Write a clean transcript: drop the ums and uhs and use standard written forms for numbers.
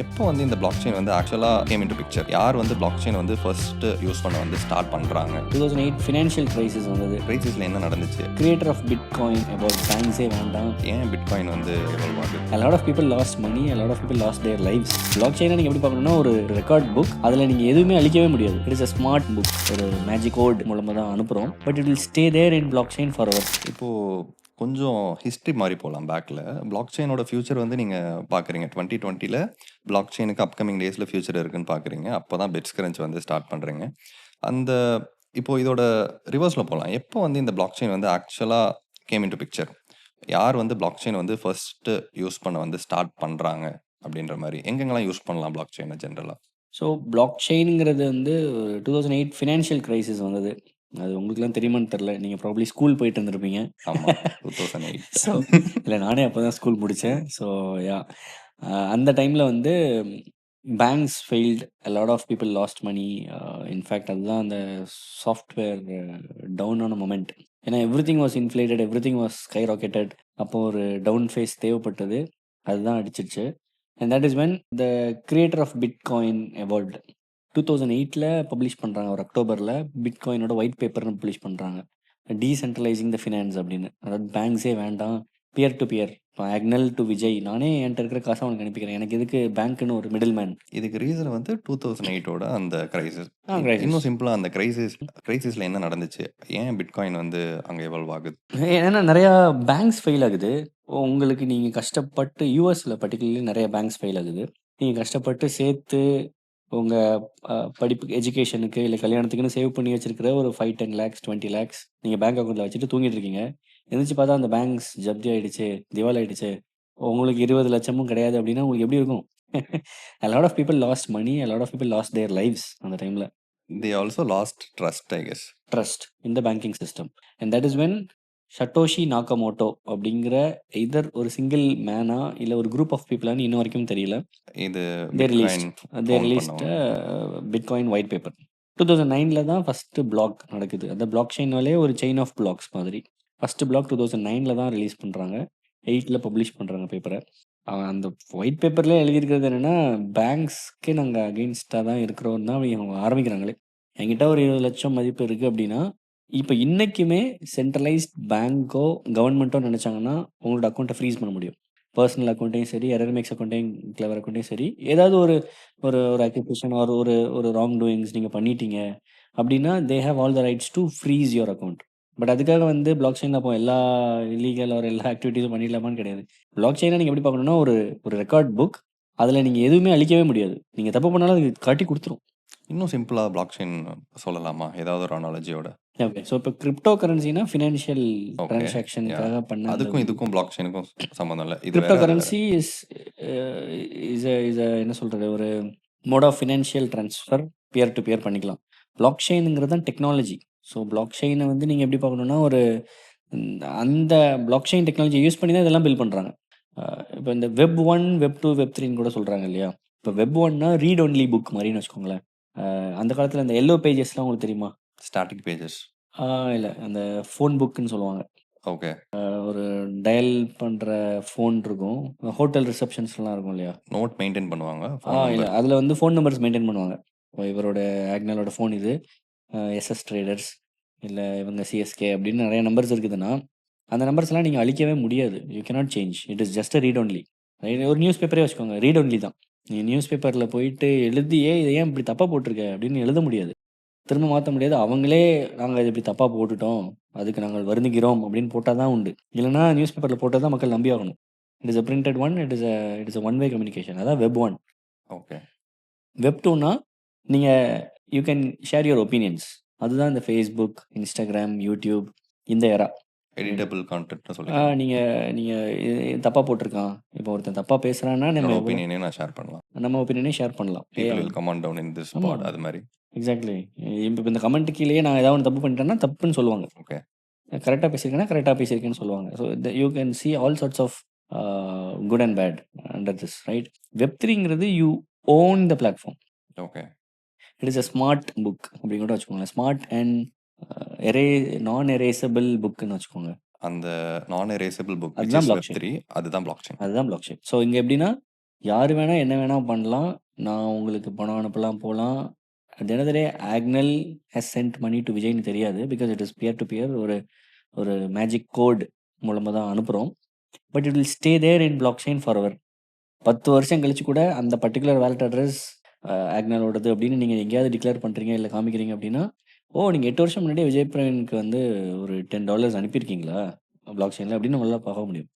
எப்போ வந்து இந்த பிளாக் செயின் வந்து ஆக்சுவலாக கேம் இன்டு பிக்சர்? யார் வந்து பிளாக் செயின் வந்து ஃபர்ஸ்ட் யூஸ் பண்ண வந்து ஸ்டார்ட் பண்ணுறாங்க? 2008 ஃபினான்ஷியல் கிரைசிஸ் வந்தது. கிரைசிஸில் என்ன நடந்துச்சு? கிரியேட்டர் ஆஃப் பிட்காயின் அபவுட் பேங்க்ஸே வேண்டாம். ஏன் பிட்காயின் வந்து எவால்வ் ஆகுது? A lot of people lost money, a lot of people lost their lives. பிளாக் செயினை நீங்கள் எப்படி பார்க்கணும்னா ஒரு ரெக்கார்ட் புக், அதில் நீங்கள் எதுவுமே அழிக்கவே முடியாது. It is a smart book. ஒரு மேஜிக் கோட் மூலமாக தான் அனுப்புகிறோம், but it will stay there in block chain forever. இப்போது கொஞ்சம் ஹிஸ்ட்ரி மாதிரி போகலாம் பேக்கில். பிளாக் செயினோட ஃபியூச்சர் வந்து நீங்கள் பார்க்குறீங்க 2020ல் பிளாக் செயினுக்கு அப்கமிங் டேஸில் ஃபியூச்சர் இருக்குன்னு பார்க்குறீங்க. அப்போ தான் பிட்ஸ் கரன்சி வந்து ஸ்டார்ட் பண்ணுறீங்க. அந்த இப்போது இதோட ரிவர்ஸில் போகலாம். எப்போ வந்து இந்த பிளாக் செயின் வந்து ஆக்சுவலாக கேம் இன்டு பிக்சர்? யார் வந்து பிளாக் செயின் வந்து ஃபர்ஸ்ட்டு யூஸ் பண்ண வந்து ஸ்டார்ட் பண்ணுறாங்க அப்படின்ற மாதிரி எங்கெங்கெல்லாம் யூஸ் பண்ணலாம் பிளாக் செயினை ஜென்ரலாக? ஸோ பிளாக் செயின்ங்கிறது வந்து 2008 ஃபினான்ஷியல் கிரைசிஸ் வந்தது. அது உங்களுக்குலாம் தெரியுமான்னு தெரில. நீங்கள் ப்ராப்ளி ஸ்கூல் போயிட்டு இருந்திருப்பீங்க. ஆமாம், 2008. ஸோ இல்லை, நானே அப்போ தான் ஸ்கூல் முடித்தேன். ஸோ யா, அந்த டைமில் வந்து banks failed, a lot of people lost money. In fact அதுதான் அந்த சாஃப்ட்வேர் டவுன் ஆன மொமெண்ட். ஏன்னா everything was inflated, everything was sky rocketed. அப்போ ஒரு டவுன் ஃபேஸ் தேவைப்பட்டது, அதுதான் அடிச்சிருச்சு. And that is when the creator of bitcoin evolved. 2008ல் பப்ளிஷ் பண்ணுறாங்க, ஒரு அக்டோபரில் பிட்காயினோட ஒயிட் பேப்பர்னு பப்ளிஷ் பண்ணுறாங்க, டீசென்ட்ரலைசிங் த ஃபினான்ஸ் அப்படின்னு. அதாவது பேங்க்ஸே வேண்டாம், peer to peer, Agnel to Vijay, நானே என்கிட்ட இருக்கிற காசை அவனுக்கு அனுப்பிக்கிறேன், எனக்கு எதுக்கு பேங்க்னு ஒரு மிடில் மேன். இதுக்கு ரீசன் வந்து 2008ஓட அந்த கிரைசிஸ். crisis. இன்னும் சிம்பிளாக அந்த கிரைசிஸில் என்ன நடந்துச்சு? ஏன் பிட்காயின் வந்து அங்கே எவால்வ் ஆகுது? ஏன்னா நிறையா பேங்க்ஸ் ஃபெயில் ஆகுது. உங்களுக்கு நீங்கள் கஷ்டப்பட்டு யூஎஸில் பர்டிகுலர்லி நிறைய பேங்க்ஸ் ஃபெயில் ஆகுது. நீங்கள் கஷ்டப்பட்டு சேர்த்து உங்கள் படிப்புக்கு, எஜுகேஷனுக்கு, இல்லை கல்யாணத்துக்குன்னு சேவ் பண்ணி வச்சிருக்கிற ஒரு 5-10 lakhs 20 lakhs நீங்கள் பேங்க் அக்கௌண்ட்டில் வச்சுட்டு தூங்கிட்டு இருக்கீங்க. எந்திரிச்சு பார்த்தா அந்த பேங்க்ஸ் ஜப்தி ஆயிடுச்சு, திவால் ஆயிடுச்சு, உங்களுக்கு 20 லட்சமும் கிடையாது அப்படின்னா உங்களுக்கு எப்படி இருக்கும்? a lot of people lost money, a lot of people lost their lives அந்த டைமில். They also lost trust, I guess. Trust in the banking system. And that is when சட்டோஷி Nakamoto அப்படிங்கிற எய்தர் ஒரு சிங்கிள் மேனா இல்லை ஒரு group of பீப்புளான்னு இன்ன வரைக்கும் தெரியல, இது the bitcoin released bitcoin white paper. 2009ல் தான் ஃபஸ்ட்டு பிளாக் நடக்குது. அந்த பிளாக் செயினாலே ஒரு செயின் ஆஃப் பிளாக்ஸ் மாதிரி. ஃபஸ்ட்டு பிளாக் 2009ல் தான் ரிலீஸ் பண்ணுறாங்க, 8ல் பப்ளிஷ் பண்ணுறாங்க பேப்பரை. அந்த ஒயிட் பேப்பர்லேயே எழுதியிருக்கிறது என்னென்னா, பேங்க்ஸ்க்கு நாங்கள் அகெயின்ஸ்டாக தான் இருக்கிறோம் தான் அவங்க ஆரம்பிக்கிறாங்களே. என்கிட்ட ஒரு 20 லட்சம் மதிப்பு இருக்குது அப்படின்னா, இப்போ இன்னைக்குமே சென்ட்ரலைஸ்ட் பேங்க்கோ கவர்மெண்ட்டோ நினச்சாங்கன்னா உங்களோட அக்கௌண்ட்டை ஃப்ரீஸ் பண்ண முடியும். பர்சனல் அக்கௌண்ட்டையும் சரி, எரர்மேக்ஸ் அக்கௌண்ட்டையும், கிளவர் அக்கௌண்ட்டையும் சரி, ஏதாவது ஒரு ஒரு ஒரு அக்யூசேஷன் ஆர் ஒரு ஒரு ராங் டூயிங்ஸ் நீங்கள் பண்ணிட்டீங்க அப்படின்னா, they have all the rights to freeze your account. But அதுக்காக வந்து பிளாக் செயின் அப்போ எல்லா இல்லீகல் ஒரு எல்லா ஆக்டிவிட்டீஸும் பண்ணிடலாமான்னு கிடையாது. பிளாக் செயினை நீங்கள் எப்படி பார்க்கணும்னா ஒரு ஒரு ரெக்கார்ட் புக், அதில் நீங்கள் எதுவுமே அழிக்கவே முடியாது. நீங்கள் தப்பு பண்ணாலும் அது காட்டி கொடுத்துரும். இன்னும் சிம்பிளாக பிளாக் செயின் சொல்லலாமா ஏதாவது ஒரு அனாலஜியோட? ஓகே, ஸோ இப்போ கிரிப்டோ கரன்சினா ஃபினான்ஷியல் ட்ரான்சாக்ஷனுக்காக பண்ண அதுக்கும் இதுக்கும் பிளாக் செயினுக்கும் சம்மந்தம் இல்லை. இது கிரிப்டோ வேற கரன்சி இஸ் இஸ் என்ன சொல்கிறது, ஒரு mode of financial transfer, peer to peer பண்ணிக்கலாம். பிளாக் செயினுங்கிறது தான் டெக்னாலஜி. ஸோ பிளாக் செயினை வந்து நீங்கள் எப்படி பார்க்கணுன்னா ஒரு அந்த பிளாக் செயின் டெக்னாலஜி யூஸ் பண்ணி தான் இதெல்லாம் பில்ட் பண்ணுறாங்க. இப்போ இந்த Web 1, Web 2, Web 3ன்னு கூட சொல்கிறாங்க இல்லையா? இப்போ Web 1னா ரீட் ஒன்லி புக் மாதிரின்னு வச்சுக்கோங்களேன். அந்த காலத்தில் அந்த எல்லோ பேஜஸ்லாம் உங்களுக்கு தெரியுமா? Static pages. இல்லை, அந்த ஃபோன் புக்குன்னு சொல்லுவாங்க. ஓகே. ஒரு டயல் பண்ணுற ஃபோன் இருக்கும், ஹோட்டல் ரிசப்ஷன்ஸ்லாம் இருக்கும் இல்லையா? நோட் மெயின்டைன் பண்ணுவாங்க. இல்லை, அதில் வந்து ஃபோன் நம்பர்ஸ் மெயின்டைன் பண்ணுவாங்க. இப்போ இவரோட ஆக்னலோட ஃபோன் இது, எஸ்எஸ் ட்ரேடர்ஸ், இல்லை இவங்க சிஎஸ்கே அப்படின்னு நிறைய நம்பர்ஸ் இருக்குதுன்னா, அந்த நம்பர்ஸ்லாம் நீங்கள் அழிக்கவே முடியாது. You cannot change, it is just a read only. ஒரு நியூஸ் பேப்பரே வச்சுக்கோங்க, ரீட் ஒன்லி தான். நீங்கள் நியூஸ் பேப்பரில் போயிட்டு எழுதியே இதை ஏன் இப்படி தப்பாக போட்டிருக்க அப்படின்னு எழுத முடியாது, திரும்ப மாற்ற முடியாது. அவங்களே நாங்கள் இது இப்படி தப்பாக போட்டுட்டோம், அதுக்கு நாங்கள் வருந்துகிறோம் அப்படின்னு போட்டால் தான் உண்டு. இல்லைனா நியூஸ் பேப்பரில் போட்டால் தான் மக்கள் நம்பி ஆகணும். It is a printed one, it is a one way communication. அதான் Web 1. ஓகே. Web 2னா நீங்கள் you can share your opinions. அதுதான் இந்த ஃபேஸ்புக், இன்ஸ்டாகிராம், யூடியூப், இந்த எரா. எடிட்டபிள் கான்டென்ட்னு சொல்லுங்கள். நீங்கள் தப்பாக போட்டிருக்கான், இப்போ ஒருத்தன் தப்பாக பேசுகிறான்னா நம்ம ஒப்பீனியனே நான் ஷேர் பண்ணலாம், நம்ம ஒப்பீனியனே ஷேர் பண்ணலாம். people will comment down in this pod, அது மாதிரி. எக்ஸாக்ட்லி. இப்போ இந்த கமெண்ட் கீழேயே நான் ஏதாவது தப்பு பண்ணிட்டேன்னா தப்புன்னு சொல்லுவாங்க. ஓகே. கரெக்டாக பேசியிருக்கேன்னா கரெக்டாக பேசியிருக்கேன்னு சொல்லுவாங்க. So you can see all sorts of good and bad under this, right? Web 3ங்கிறது you own the platform. Okay. It is a smart book அப்படின்னு கூட வச்சுக்கோங்களேன். ஸ்மார்ட் அண்ட் நான் எரேசபிள் புக்குன்னு வச்சுக்கோங்க. அந்த நான் எரேசபிள் புக் அதுதான் Web3, blockchain. அதுதான் block chain. அதுதான் பிளாக் செயின். ஸோ இங்கே எப்படின்னா யார் வேணா என்ன வேணா பண்ணலாம். நான் உங்களுக்கு பணம் அனுப்பலாம், போலாம். At the end of the day Agnel has sent money to விஜய்ன்னு தெரியாது. Because it is peer to peer ஒரு ஒரு மேஜிக் கோட் மூலமா தான் அனுப்புறோம். But it will stay there in black chain forever. 10 வருஷம் கழிச்சு கூட அந்த பர்ட்டிகுலர் வாலெட் அட்ரஸ் ஆக்னலோடது அப்படின்னு நீங்க எங்கேயாவது டிக்ளேர் பண்றீங்க, இல்ல காமிக்கிறீங்க அப்படின்னா, "ஓ! நீங்க 8 வருஷம் முன்னாடியே விஜய் பிரவீனுக்கு வந்து ஒரு $10 அனுப்பியிருக்கீங்களா? பிளாக் செயின்ல" அப்படின்னு நம்மளால பார்க்க முடியும்.